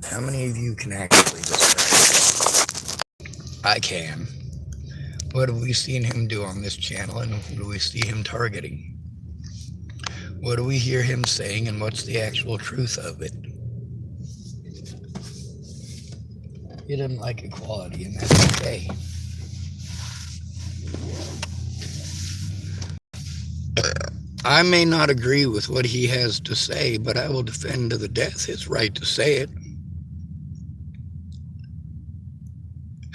How many of you can actually describe it? I can. What have we seen him do on this channel, and who do we see him targeting? What do we hear him saying, and what's the actual truth of it? He doesn't like equality, and that's okay. I may not agree with what he has to say, but I will defend to the death his right to say it.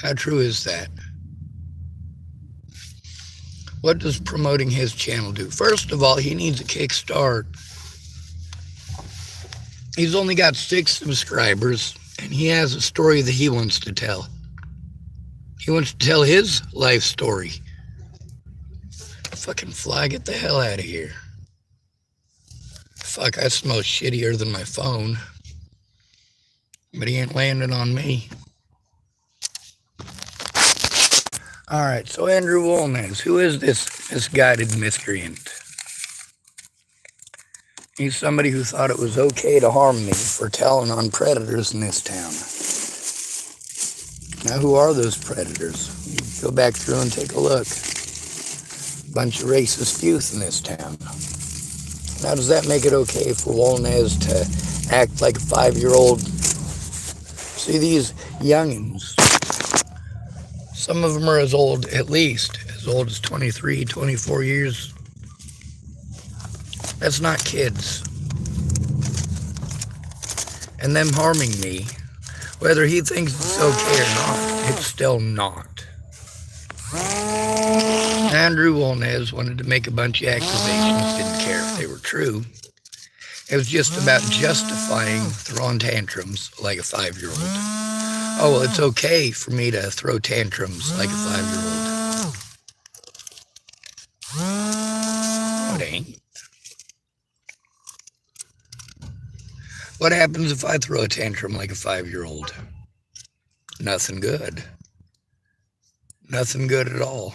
How true is that? What does promoting his channel do? First of all, he needs a kickstart. He's only got 6 subscribers, and he has a story that he wants to tell. He wants to tell his life story. Fucking fly, get the hell out of here. Fuck, I smell shittier than my phone. But he ain't landing on me. Alright, so Andrew Wolnez, who is this misguided miscreant? He's somebody who thought it was okay to harm me for telling on predators in this town. Now, who are those predators? You go back through and take a look. Bunch of racist youth in this town. Now, does that make it okay for Wolnez to act like a 5-year-old? See, these youngins, some of them are as old, at least, as old as 23, 24 years. That's not kids. And them harming me, whether he thinks it's okay or not, it's still not. Andrew Wolnez wanted to make a bunch of accusations, didn't care if they were true. It was just about justifying throwing tantrums like a 5-year-old. Oh, well, it's okay for me to throw tantrums like a 5-year-old. No, it ain't. What happens if I throw a tantrum like a 5-year-old? Nothing good. Nothing good at all.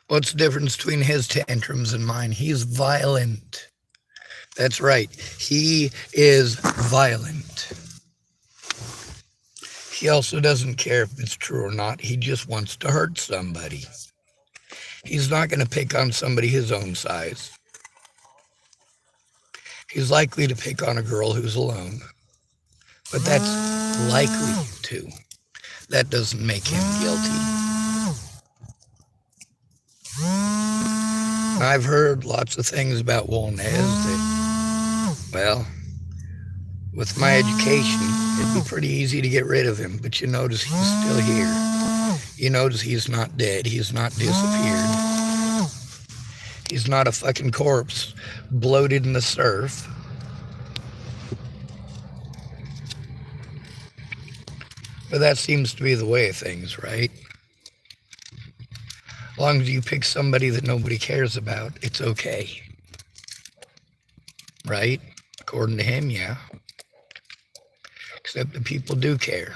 What's the difference between his tantrums and mine? He's violent. That's right. He is violent. He also doesn't care if it's true or not. He just wants to hurt somebody. He's not going to pick on somebody his own size. He's likely to pick on a girl who's alone. But that's likely to. That doesn't make him guilty. I've heard lots of things about Wolnez that, well, with my education, it'd be pretty easy to get rid of him, but you notice he's still here. You notice he's not dead. He's not disappeared. He's not a fucking corpse bloated in the surf. But that seems to be the way of things, right? As long as you pick somebody that nobody cares about, it's okay. Right? According to him, yeah. Except the people do care.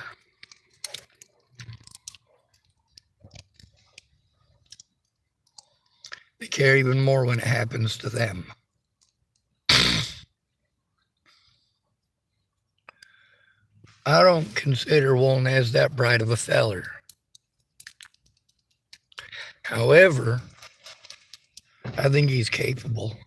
They care even more when it happens to them. I don't consider Wolnez that bright of a feller. However, I think he's capable.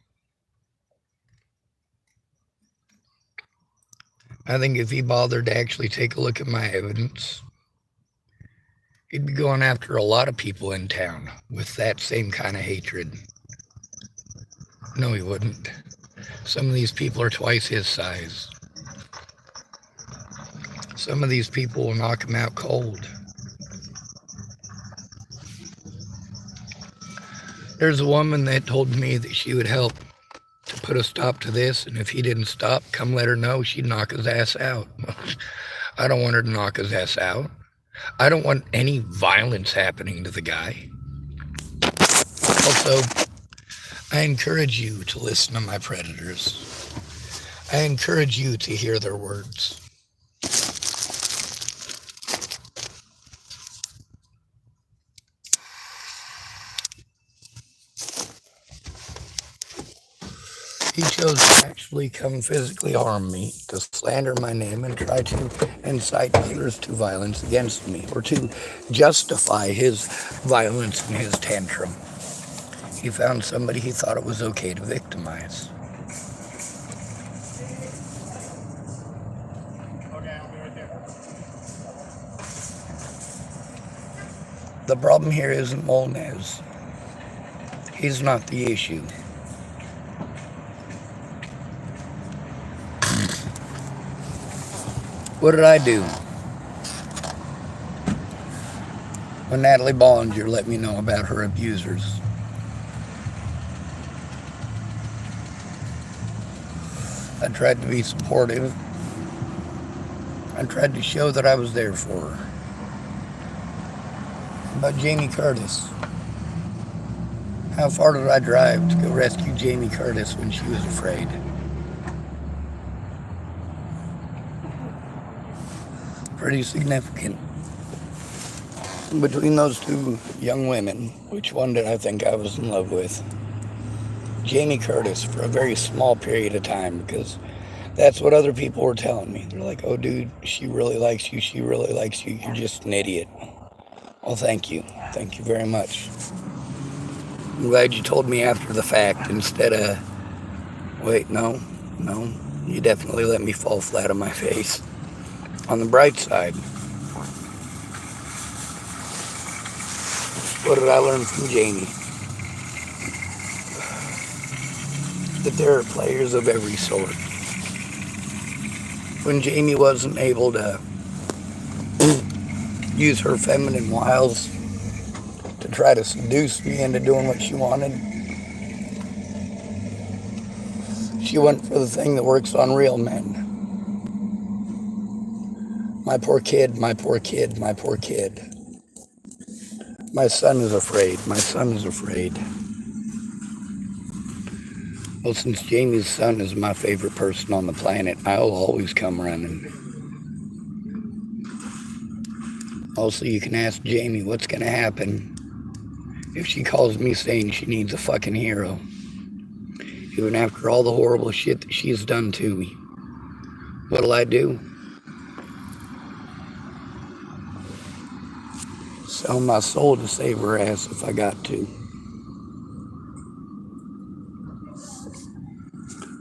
I think if he bothered to actually take a look at my evidence, he'd be going after a lot of people in town with that same kind of hatred. No, he wouldn't. Some of these people are twice his size. Some of these people will knock him out cold. There's a woman that told me that she would help to put a stop to this, and if he didn't stop, come let her know, she'd knock his ass out. I don't want her to knock his ass out. I don't want any violence happening to the guy. Also, I encourage you to listen to my predators. I encourage you to hear their words. He chose to actually come physically harm me, to slander my name, and try to incite others to violence against me, or to justify his violence and his tantrum. He found somebody he thought it was okay to victimize. The problem here isn't Wolnez. He's not the issue. What did I do? When Natalie Bollinger let me know about her abusers. I tried to be supportive. I tried to show that I was there for her. About Jamie Curtis. How far did I drive to go rescue Jamie Curtis when she was afraid? Pretty significant. Between those two young women, which one did I think I was in love with? Jamie Curtis, for a very small period of time, because that's what other people were telling me. They're like, oh dude, she really likes you, she really likes you, you're just an idiot. Well, thank you. Thank you very much. I'm glad you told me after the fact instead of, wait, no, you definitely let me fall flat on my face. On the bright side, what did I learn from Jamie? That there are players of every sort. When Jamie wasn't able to use her feminine wiles to try to seduce me into doing what she wanted, she went for the thing that works on real men. My poor kid, my poor kid, my poor kid. My son is afraid, my son is afraid. Well, since Jamie's son is my favorite person on the planet, I'll always come running. Also, you can ask Jamie what's going to happen if she calls me saying she needs a fucking hero. Even after all the horrible shit that she's done to me. What'll I do? Sell my soul to save her ass if I got to.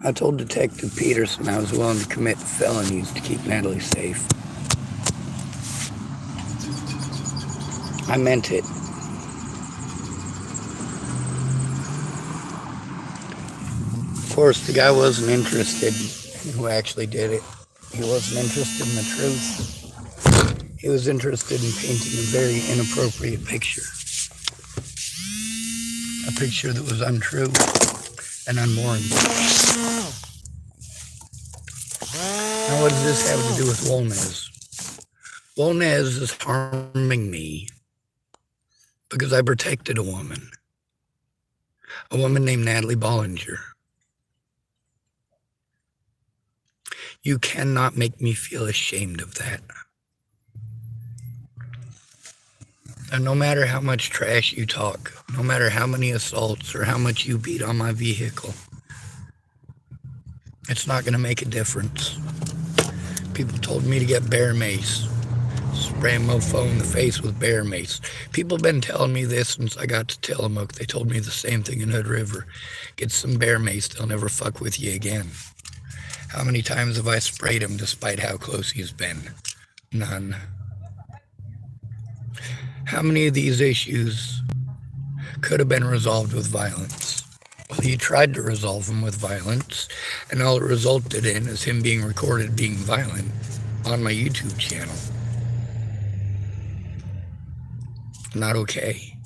I told Detective Peterson I was willing to commit felonies to keep Natalie safe. I meant it. Of course, the guy wasn't interested who actually did it. He wasn't interested in the truth. He was interested in painting a very inappropriate picture. A picture that was untrue and unwarranted. Now, what does this have to do with Wolnez? Wolnez is harming me because I protected a woman named Natalie Bollinger. You cannot make me feel ashamed of that. And no matter how much trash you talk, no matter how many assaults or how much you beat on my vehicle, it's not going to make a difference. People told me to get bear mace. Spray a mofo in the face with bear mace. People have been telling me this since I got to Tillamooks. They told me the same thing in Hood River. Get some bear mace, they'll never fuck with you again. How many times have I sprayed him despite how close he's been? None. How many of these issues could have been resolved with violence? Well, he tried to resolve them with violence, and all it resulted in is him being recorded being violent on my YouTube channel. Not okay.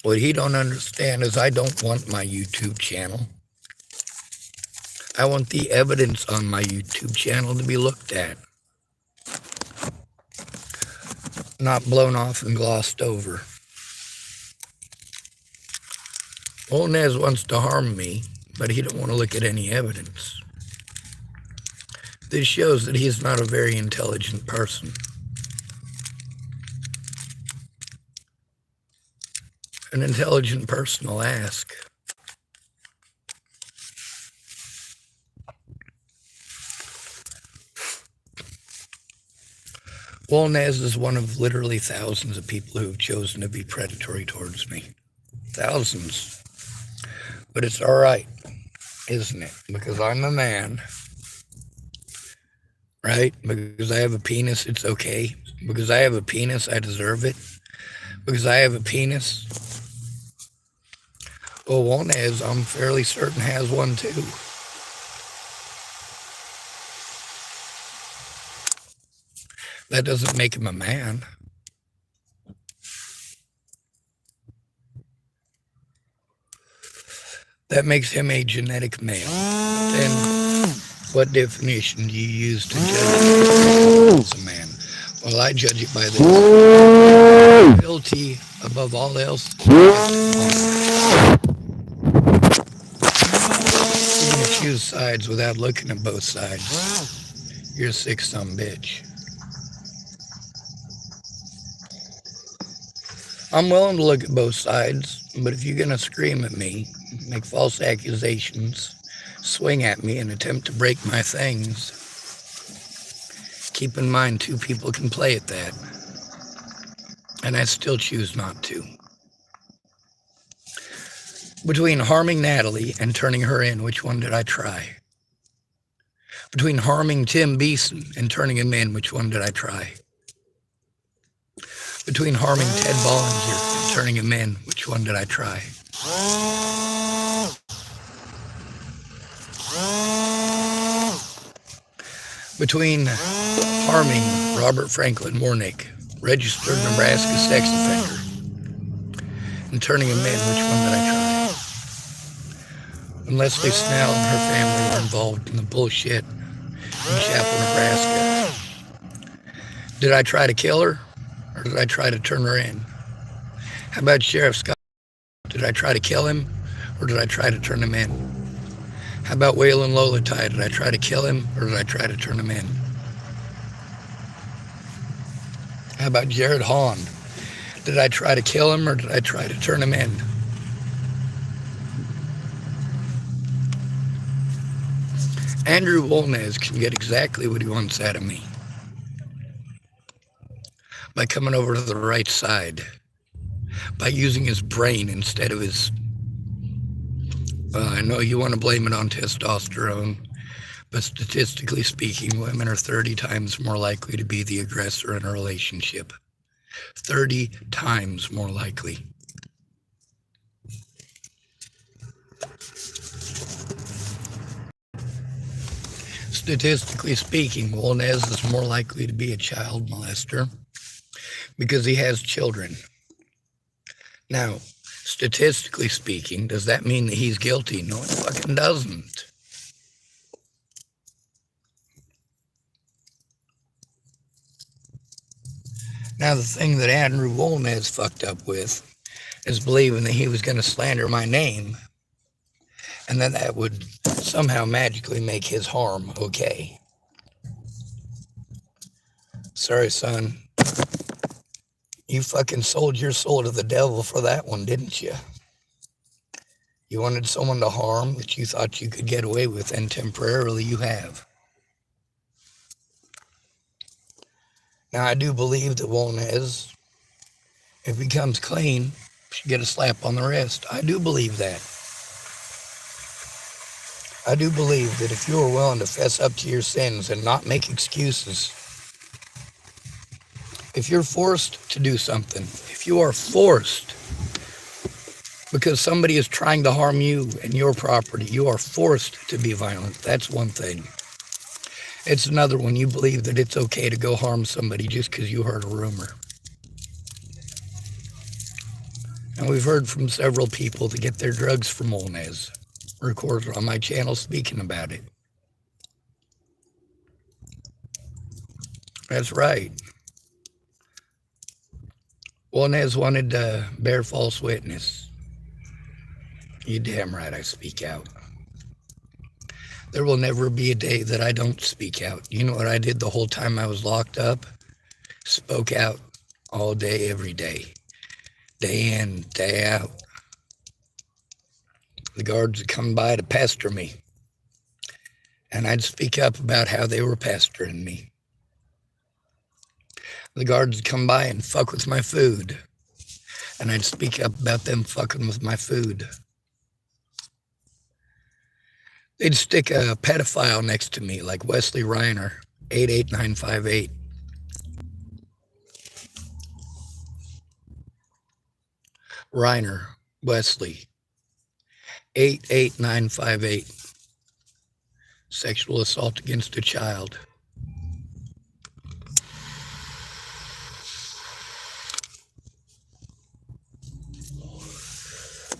What he don't understand is I don't want my YouTube channel. I want the evidence on my YouTube channel to be looked at. Not blown off and glossed over. Wolnez wants to harm me, but he don't want to look at any evidence. This shows that he's not a very intelligent person. An intelligent person will ask. Wolnez is one of literally thousands of people who have chosen to be predatory towards me. Thousands. But it's all right, isn't it? Because I'm a man, right? Because I have a penis, it's okay. Because I have a penis, I deserve it. Because I have a penis. Well, Wolnez, I'm fairly certain, has one too. That doesn't make him a man. That makes him a genetic male. Then what definition do you use to judge as a man? Well, I judge it by this. Guilty above all else. You're going to choose sides without looking at both sides. You're a sick son of a bitch. I'm willing to look at both sides, but if you're going to scream at me, make false accusations, swing at me, and attempt to break my things, keep in mind 2 people can play at that, and I still choose not to. Between harming Natalie and turning her in, which one did I try? Between harming Tim Beeson and turning him in, which one did I try? Between harming Ted Bollinger and turning him in, which one did I try? Between harming Robert Franklin Warnick, registered Nebraska sex offender, and turning him in, which one did I try? When Leslie Snell and her family were involved in the bullshit in Chapel, Nebraska, did I try to kill her? Or did I try to turn her in? How about Sheriff Scott? Did I try to kill him? Or did I try to turn him in? How about Waylon Lolatai? Did I try to kill him? Or did I try to turn him in? How about Jared Hahn? Did I try to kill him? Or did I try to turn him in? Andrew Wolnez can get exactly what he wants out of me by coming over to the right side, by using his brain instead of his, I know you want to blame it on testosterone, but statistically speaking, women are 30 times more likely to be the aggressor in a relationship. 30 times more likely. Statistically speaking, Wolnez is more likely to be a child molester because he has children. Now, statistically speaking, does that mean that he's guilty? No, it fucking doesn't. Now, the thing that Andrew Wolnez fucked up with is believing that he was going to slander my name and then that would somehow magically make his harm okay. Sorry, son. You fucking sold your soul to the devil for that one, didn't you? You wanted someone to harm that you thought you could get away with, and temporarily you have. Now, I do believe that Wolnez, if he comes clean, should get a slap on the wrist. I do believe that. I do believe that if you are willing to fess up to your sins and not make excuses, if you're forced to do something, if you are forced because somebody is trying to harm you and your property, you are forced to be violent. That's one thing. It's another one, you believe that it's okay to go harm somebody just because you heard a rumor. And we've heard from several people to get their drugs from Wolnez, recorded on my channel speaking about it. That's right. Wolnez wanted to bear false witness. You damn right I speak out. There will never be a day that I don't speak out. You know what I did the whole time I was locked up? Spoke out all day, every day. day in, day out. The guards would come by to pester me, and I'd speak up about how they were pestering me. The guards would come by and fuck with my food, and I'd speak up about them fucking with my food. They'd stick a pedophile next to me, like Wesley Reiner, 88958. Reiner, Wesley, 88958. Sexual assault against a child.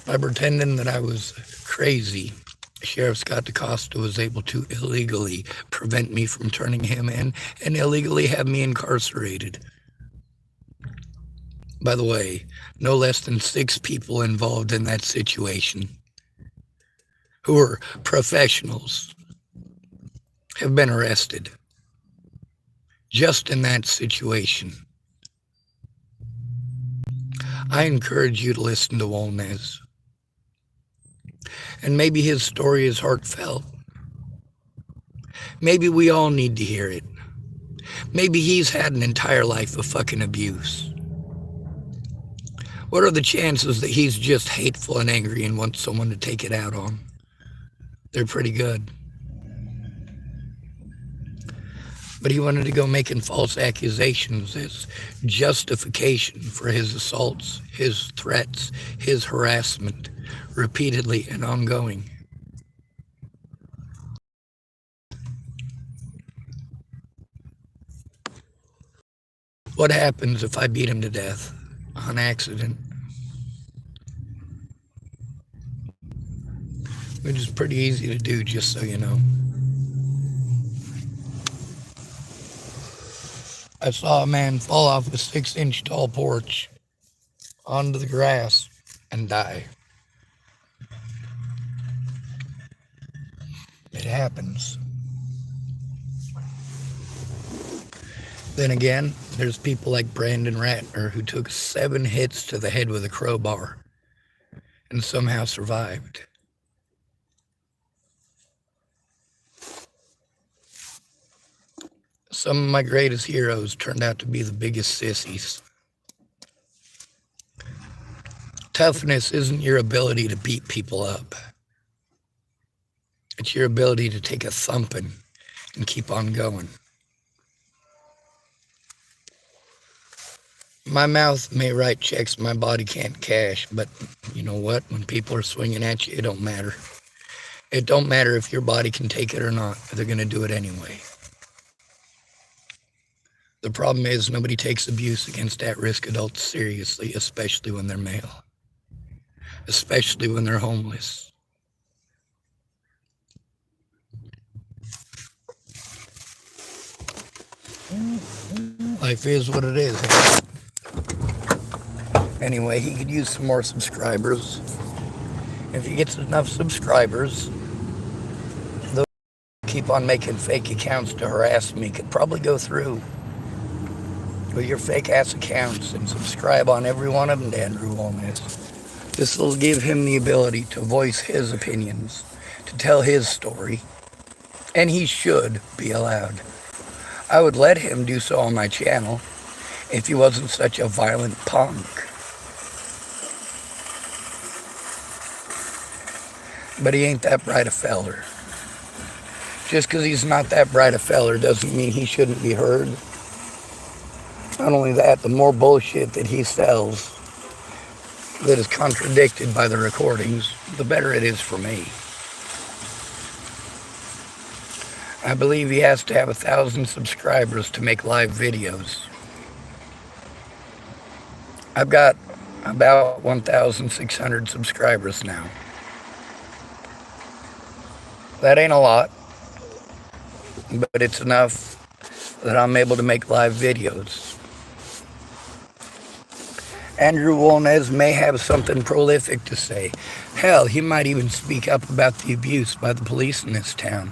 By pretending that I was crazy, Sheriff Scott DaCosta was able to illegally prevent me from turning him in and illegally have me incarcerated. By the way, no less than 6 people involved in that situation, who were professionals, have been arrested just in that situation. I encourage you to listen to Wolnez. And maybe his story is heartfelt. Maybe we all need to hear it. Maybe he's had an entire life of fucking abuse. What are the chances that he's just hateful and angry and wants someone to take it out on? They're pretty good. But he wanted to go making false accusations as justification for his assaults, his threats, his harassment, repeatedly and ongoing. What happens if I beat him to death on accident? Which is pretty easy to do, just so you know. I saw a man fall off a 6-inch tall porch onto the grass and die. It happens. Then again, there's people like Brandon Ratner who took 7 hits to the head with a crowbar and somehow survived. Some of my greatest heroes turned out to be the biggest sissies. Toughness isn't your ability to beat people up. It's your ability to take a thumping and keep on going. My mouth may write checks my body can't cash, but you know what? When people are swinging at you, it don't matter. It don't matter if your body can take it or not. They're going to do it anyway. The problem is nobody takes abuse against at-risk adults seriously, especially when they're male. Especially when they're homeless. Life is what it is. Anyway, he could use some more subscribers. If he gets enough subscribers, those who keep on making fake accounts to harass me could probably go through with your fake ass accounts and subscribe on every one of them to Andrew Wolnez. This will give him the ability to voice his opinions, to tell his story, and he should be allowed. I would let him do so on my channel if he wasn't such a violent punk. But he ain't that bright a feller. Just because he's not that bright a feller doesn't mean he shouldn't be heard. Not only that, the more bullshit that he sells that is contradicted by the recordings, the better it is for me. I believe he has to have 1,000 subscribers to make live videos. I've got about 1,600 subscribers now. That ain't a lot, but it's enough that I'm able to make live videos. Andrew Wolnez may have something prolific to say. Hell, he might even speak up about the abuse by the police in this town.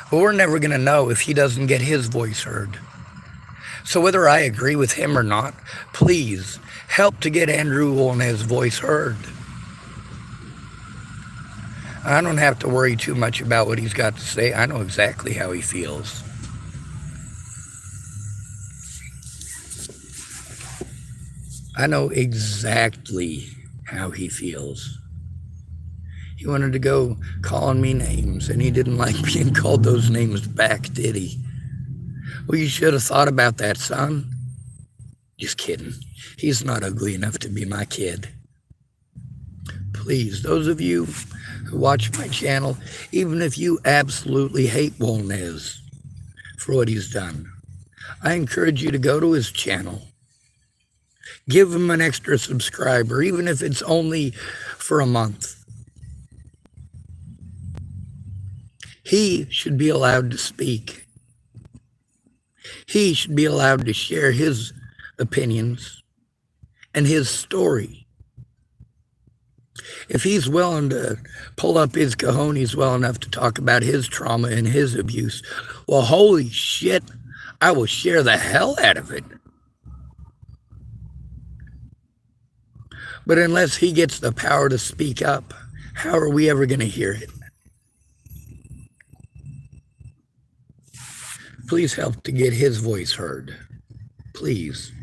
But we're never going to know if he doesn't get his voice heard. So whether I agree with him or not, please help to get Andrew Wolnez's voice heard. I don't have to worry too much about what he's got to say. I know exactly how he feels. I know exactly how he feels. He wanted to go calling me names, and he didn't like being called those names back, did he? Well, you should have thought about that, son. Just kidding. He's not ugly enough to be my kid. Please, those of you who watch my channel, even if you absolutely hate Wolnez for what he's done, I encourage you to go to his channel. Give him an extra subscriber, even if it's only for a month. He should be allowed to speak. He should be allowed to share his opinions and his story. If he's willing to pull up his cojones well enough to talk about his trauma and his abuse, well, holy shit, I will share the hell out of it. But unless he gets the power to speak up, how are we ever going to hear it? Please help to get his voice heard. Please.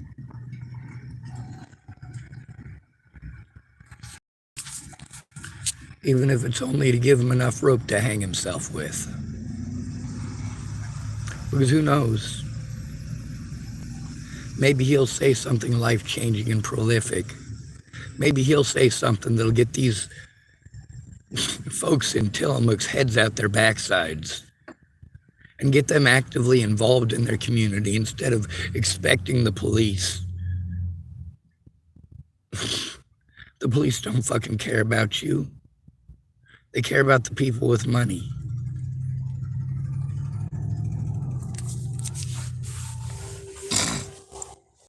Even if it's only to give him enough rope to hang himself with. Because who knows? Maybe he'll say something life-changing and prolific. Maybe he'll say something that'll get these folks in Tillamooks heads out their backsides and get them actively involved in their community instead of expecting the police. The police don't fucking care about you. They care about the people with money.